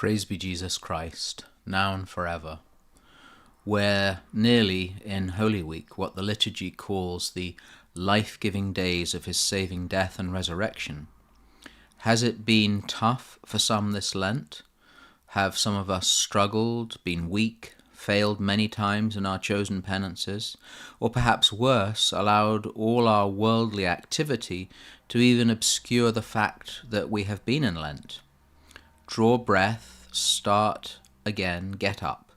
Praise be Jesus Christ, now and forever. We're nearly in Holy Week, what the liturgy calls the life-giving days of his saving death and resurrection. Has it been tough for some this Lent? Have some of us struggled, been weak, failed many times in our chosen penances, or perhaps worse, allowed all our worldly activity to even obscure the fact that we have been in Lent? Draw breath, start again, get up.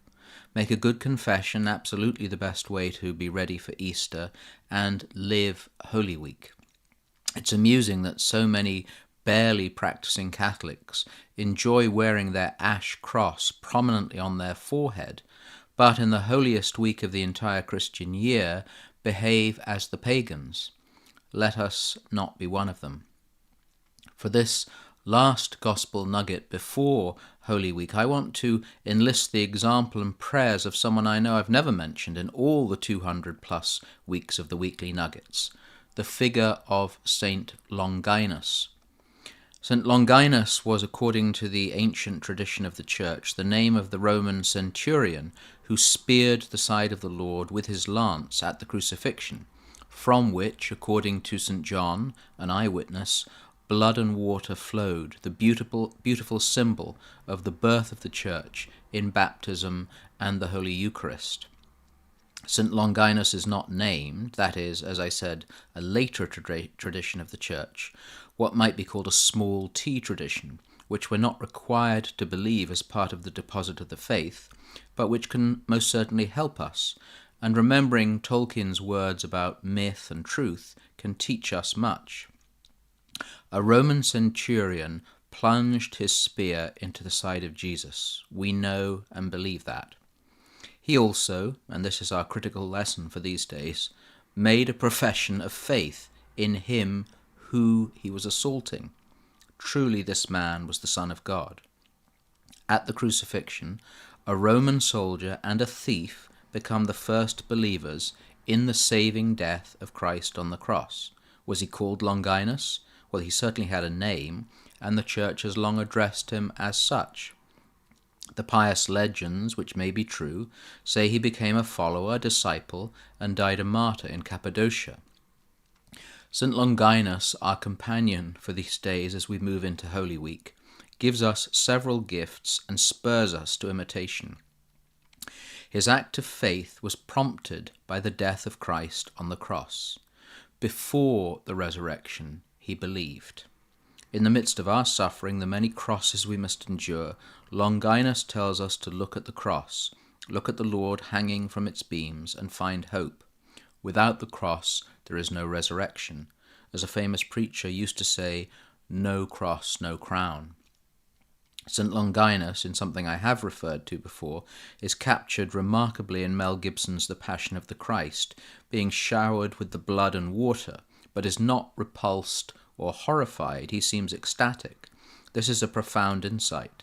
Make a good confession, absolutely the best way to be ready for Easter, and live Holy Week. It's amusing that so many barely practicing Catholics enjoy wearing their ash cross prominently on their forehead, but in the holiest week of the entire Christian year behave as the pagans. Let us not be one of them. For this last gospel nugget before Holy Week, I want to enlist the example and prayers of someone I know I've never mentioned in all the 200 plus weeks of the weekly nuggets, the figure of Saint Longinus. St. Longinus was, according to the ancient tradition of the Church, the name of the Roman centurion who speared the side of the Lord with his lance at the crucifixion, from which, according to St. John, an eyewitness, blood and water flowed, the beautiful symbol of the birth of the Church in baptism and the Holy Eucharist. St. Longinus is not named, that is, as I said, a later tradition of the Church, what might be called a small t tradition, which we're not required to believe as part of the deposit of the faith, but which can most certainly help us, and remembering Tolkien's words about myth and truth can teach us much. A Roman centurion plunged his spear into the side of Jesus. We know and believe that. He also, and this is our critical lesson for these days, made a profession of faith in him who he was assaulting. Truly this man was the Son of God. At the crucifixion, a Roman soldier and a thief become the first believers in the saving death of Christ on the cross. Was he called Longinus? Well, he certainly had a name, and the Church has long addressed him as such. The pious legends, which may be true, say he became a follower, disciple, and died a martyr in Cappadocia. St. Longinus, our companion for these days as we move into Holy Week, gives us several gifts and spurs us to imitation. His act of faith was prompted by the death of Christ on the cross. Before the resurrection, he believed. In the midst of our suffering, the many crosses we must endure, Longinus tells us to look at the cross, look at the Lord hanging from its beams, and find hope. Without the cross, there is no resurrection. As a famous preacher used to say, no cross, no crown. St. Longinus, in something I have referred to before, is captured remarkably in Mel Gibson's The Passion of the Christ, being showered with the blood and water, but is not repulsed or horrified. He seems ecstatic. This is a profound insight.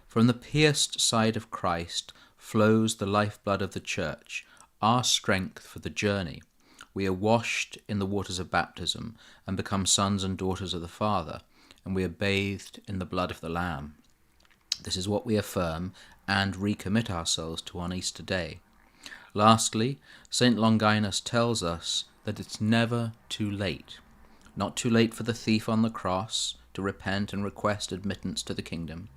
From the pierced side of Christ flows the lifeblood of the Church, our strength for the journey. We are washed in the waters of baptism and become sons and daughters of the Father, and we are bathed in the blood of the Lamb. This is what we affirm and recommit ourselves to on Easter Day. Lastly, St. Longinus tells us that it's never too late. Not too late for the thief on the cross to repent and request admittance to the kingdom.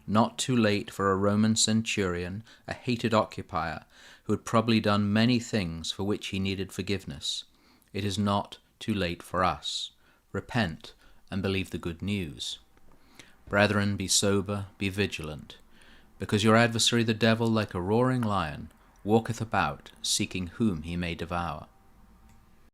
Not too late for a Roman centurion, a hated occupier, who had probably done many things for which he needed forgiveness. It is not too late for us. Repent and believe the good news. Brethren, be sober, be vigilant, because your adversary the devil, like a roaring lion, walketh about, seeking whom he may devour.